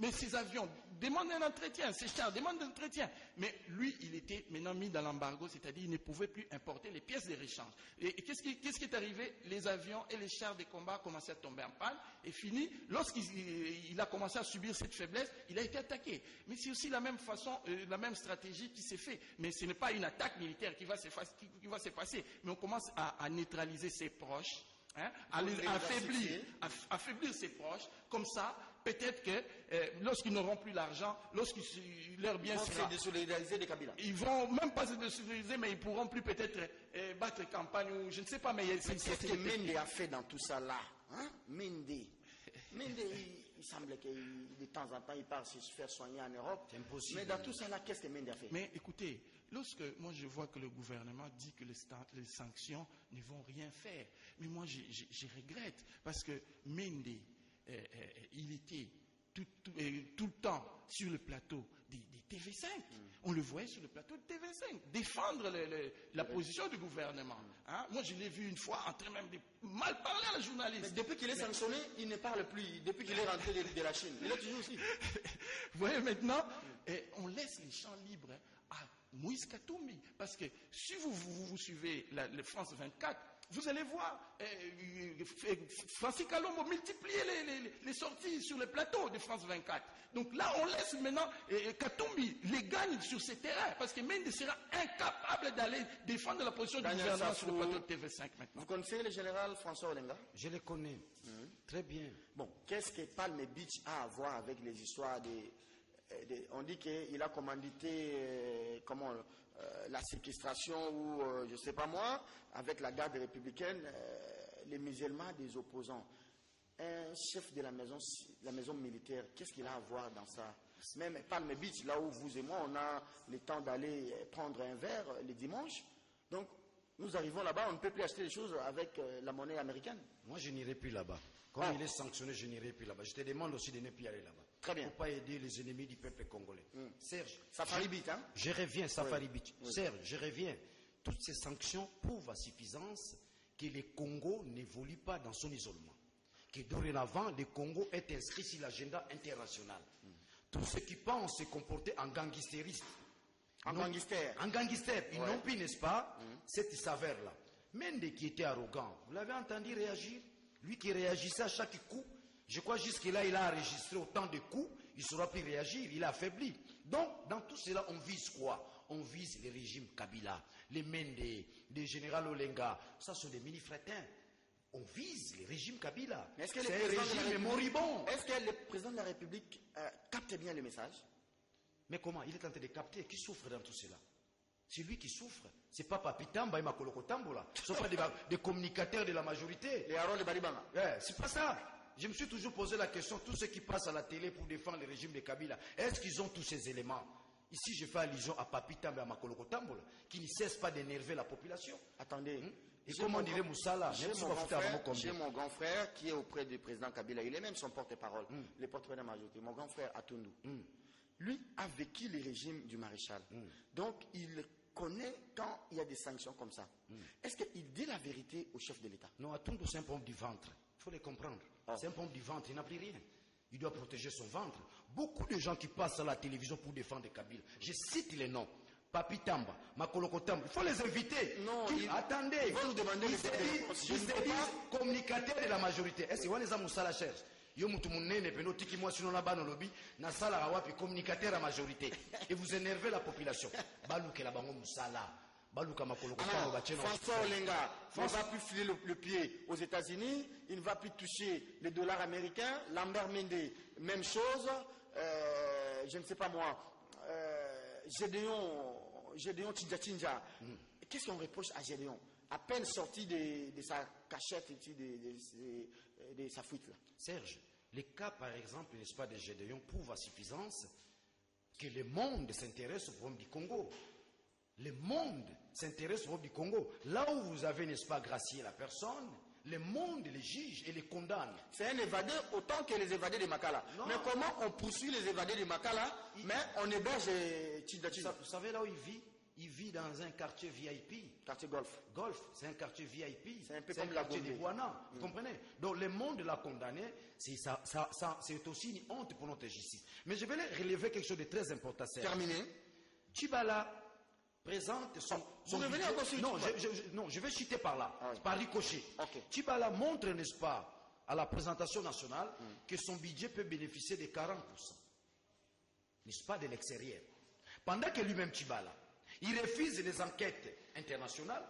Mais ces avions demandent un entretien, ces chars demandent un entretien. Mais lui, il était maintenant mis dans l'embargo, c'est-à-dire il ne pouvait plus importer les pièces de rechange. Et qu'est-ce qui est arrivé? Les avions et les chars de combat commençaient à tomber en panne. Et fini, lorsqu'il a commencé à subir cette faiblesse, il a été attaqué. Mais c'est aussi la même façon, la même stratégie qui s'est faite. Mais ce n'est pas une attaque militaire qui va se passer. Mais on commence à neutraliser ses proches. À affaiblir ses proches, comme ça, peut-être que lorsqu'ils n'auront plus l'argent, leur bien sera... Ils vont se désolidariser de Kabila. Ils vont même pas se désolidariser, mais ils pourront plus peut-être battre campagne ou je ne sais pas, mais... Qu'est-ce que Mende a fait dans tout ça là? Mende, il semble que de temps en temps, il part se faire soigner en Europe. C'est impossible. Mais dans tout ça là, qu'est-ce que Mende a fait? Mais écoutez, lorsque moi je vois que le gouvernement dit que les sanctions ne vont rien faire, mais moi je regrette parce que Mende, il était tout le temps sur le plateau des TV5. On le voyait sur le plateau de TV5 défendre la position du gouvernement. Moi je l'ai vu une fois en train même de mal parler à la journaliste. Mais depuis qu'il est sanctionné, il ne parle plus. Depuis qu'il est rentré de la Chine, il est toujours aussi. Vous voyez maintenant, on laisse les champs libres à Moïse Katumbi. Parce que si vous suivez le France 24, vous allez voir Francis Kalombo multiplier les sorties sur le plateau de France 24. Donc là, on laisse maintenant Katumbi les gagne sur ces terrains, parce que Mendes sera incapable d'aller défendre la position du gouvernement sur le plateau de TV5 maintenant. Vous connaissez le général François Olenga? Je le connais. Très bien. Bon, qu'est-ce que Palm Beach a à voir avec les histoires on dit qu'il a commandité la séquestration ou, je ne sais pas moi, avec la garde républicaine, les musulmans des opposants. Un chef de la maison militaire, qu'est-ce qu'il a à voir dans ça? Même Palm Beach, là où vous et moi, on a le temps d'aller prendre un verre les dimanches. Donc, nous arrivons là-bas, on ne peut plus acheter les choses avec la monnaie américaine. Moi, je n'irai plus là-bas. Comme il est sanctionné, je n'irai plus là-bas. Je te demande aussi de ne plus aller là-bas. Très bien. Pour ne pas aider les ennemis du peuple congolais. Serge, Safari Beach, hein? Je reviens, Safari Beach. Serge, je reviens. Toutes ces sanctions prouvent à suffisance que le Congo n'évolue pas dans son isolement. Que dorénavant, le Congo est inscrit sur l'agenda international. Tous ceux qui pensent se comporter en gangstériste. En gangster. En gangster. Ils n'ont plus, n'est-ce pas, cette saveur-là. Mende qui était arrogant, vous l'avez entendu réagir? Lui qui réagissait à chaque coup, je crois jusque-là, il a enregistré autant de coups, il ne saura plus réagir, il a affaibli. Donc, dans tout cela, on vise quoi? On vise les régimes Kabila, les Mende, les généraux Olenga. Ça sont des mini-frétins. On vise les régimes Kabila. C'est un régime moribond. Est-ce que le président de la République capte bien le message? Mais comment? Il est en train de capter. Qui souffre dans tout cela? C'est lui qui souffre. C'est pas Papitamba et Makoloko Tambola. Ce ne sont pas des communicateurs de la majorité. Les Harold de Baribanga. C'est pas ça. Je me suis toujours posé la question, tous ceux qui passent à la télé pour défendre le régime de Kabila, est-ce qu'ils ont tous ces éléments? Ici, je fais allusion à Papitamba et à Makoloko Tambola, qui ne cessent pas d'énerver la population. Attendez. Et comment dirait Moussala? J'ai mon grand frère qui est auprès du président Kabila. Il est même son porte-parole, le porte-parole de la majorité. Mon grand frère Atundu. Lui a vécu le régime du maréchal. Donc, il connaît quand il y a des sanctions comme ça. Est-ce qu'il dit la vérité au chef de l'État? Non, Atundu, c'est un pompe du ventre. Il faut les comprendre. C'est un pompe du ventre, il n'a plus rien. Il doit protéger son ventre. Beaucoup de gens qui passent à la télévision pour défendre Kabila, je cite les noms. Papitamba, Makoloko Tambola, il faut les inviter. Non, attendez. Ils vont nous demander ils se disent communicateurs de la majorité. Est-ce que vous avez Moussala cherche? Yo mutu munene peno tiki moi sinon la bano lobi na sala rawapi communicateur à majorité et vous énervez la population. Baluke la bango Moussala. Baluka Makoloko Tambola bacheno. François Olenga ne va plus filer le pied aux États-Unis, il ne va plus toucher les dollars américains. Lambert Mende, même chose. Je ne sais pas moi. Gédéon Tinja. Qu'est-ce qu'on reproche à Gédéon? À peine sorti de sa cachette, de sa fuite là. Serge, les cas par exemple, n'est-ce pas, de Gédéon prouvent à suffisance que le monde s'intéresse au problème du Congo. Le monde s'intéresse au problème du Congo. Là où vous avez, n'est-ce pas, gracié la personne, le monde les juge et les condamne. C'est un évadé autant que les évadés de Makala. Non. Mais comment on poursuit les évadés de Makala, mais on héberge Tinja? Vous savez là où il vit? Il vit dans un quartier VIP. Quartier Golf. Golf, c'est un quartier VIP. C'est un peu comme la quartier de Boana. Vous comprenez? Donc le monde l'a condamné. C'est aussi une honte pour notre justice. Mais je vais relever quelque chose de très important. Terminé. Tchibala présente son revenez encore sur non, je vais chuter par là, par ricochet. Okay. Tchibala montre, n'est-ce pas, à la présentation nationale, que son budget peut bénéficier de 40%. N'est-ce pas, de l'extérieur. Pendant que lui-même, Tchibala, il refuse les enquêtes internationales.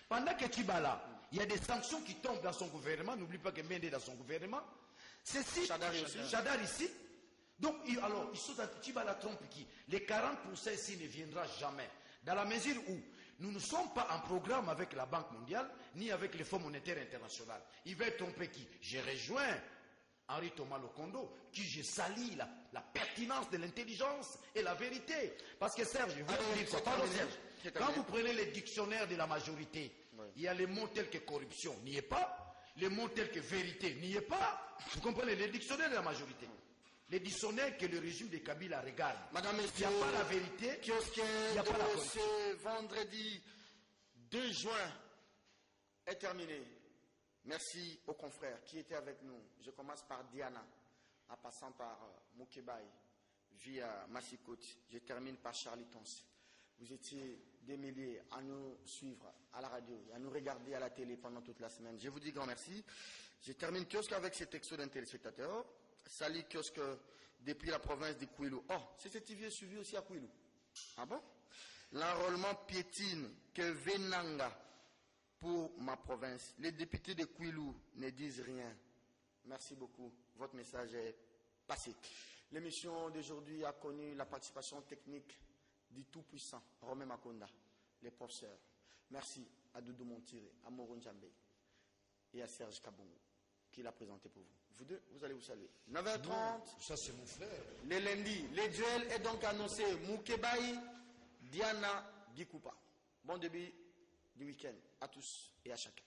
Pendant que Tchibala, il y a des sanctions qui tombent dans son gouvernement. N'oublie pas que Mende est dans son gouvernement. Ceci, Chadar ici. Donc, alors, il saute à Tchibala trompe qui? Les 40% ici ne viendra jamais. Dans la mesure où nous ne sommes pas en programme avec la Banque mondiale, ni avec le Fonds monétaire international. Il va tromper qui? J'ai rejoint Henri Thomas Lokondo, qui je salis la pertinence de l'intelligence et la vérité. Parce que Serge, je veux dire quoi? Pardon Serge, quand vous prenez les dictionnaires de la majorité, il y a les mots tels que corruption, n'y est pas. Les mots tels que vérité, n'y est pas. Vous comprenez? Les dictionnaires de la majorité. Les dictionnaires que le régime de Kabila regarde. Madame, il n'y a pas la vérité, il n'y a pas la corruption. Ce vendredi 2 juin est terminé. Merci aux confrères qui étaient avec nous. Je commence par Diana, en passant par Moukebaï, via Massikout. Je termine par Charlie Tons. Vous étiez des milliers à nous suivre à la radio, à nous regarder à la télé pendant toute la semaine. Je vous dis grand merci. Je termine kiosque avec ce texto d'un téléspectateur. Sali Kiosque depuis la province de Kouilou. Oh, c'est cet TV suivi aussi à Kouilou. Ah bon? L'enrôlement piétine que Venanga pour ma province. Les députés de Kouilou ne disent rien. Merci beaucoup. Votre message est passé. L'émission d'aujourd'hui a connu la participation technique du tout-puissant Romain Makonda, les professeurs. Merci à Doudou Montire, à Moron Djambé et à Serge Kabongo qui l'a présenté pour vous. Vous deux, vous allez vous saluer. 9h30. Non, ça c'est mon frère. Le lundi, le duel est donc annoncé. Moukebaï, Diana Gikupa. Bon début du week-end à tous et à chacun.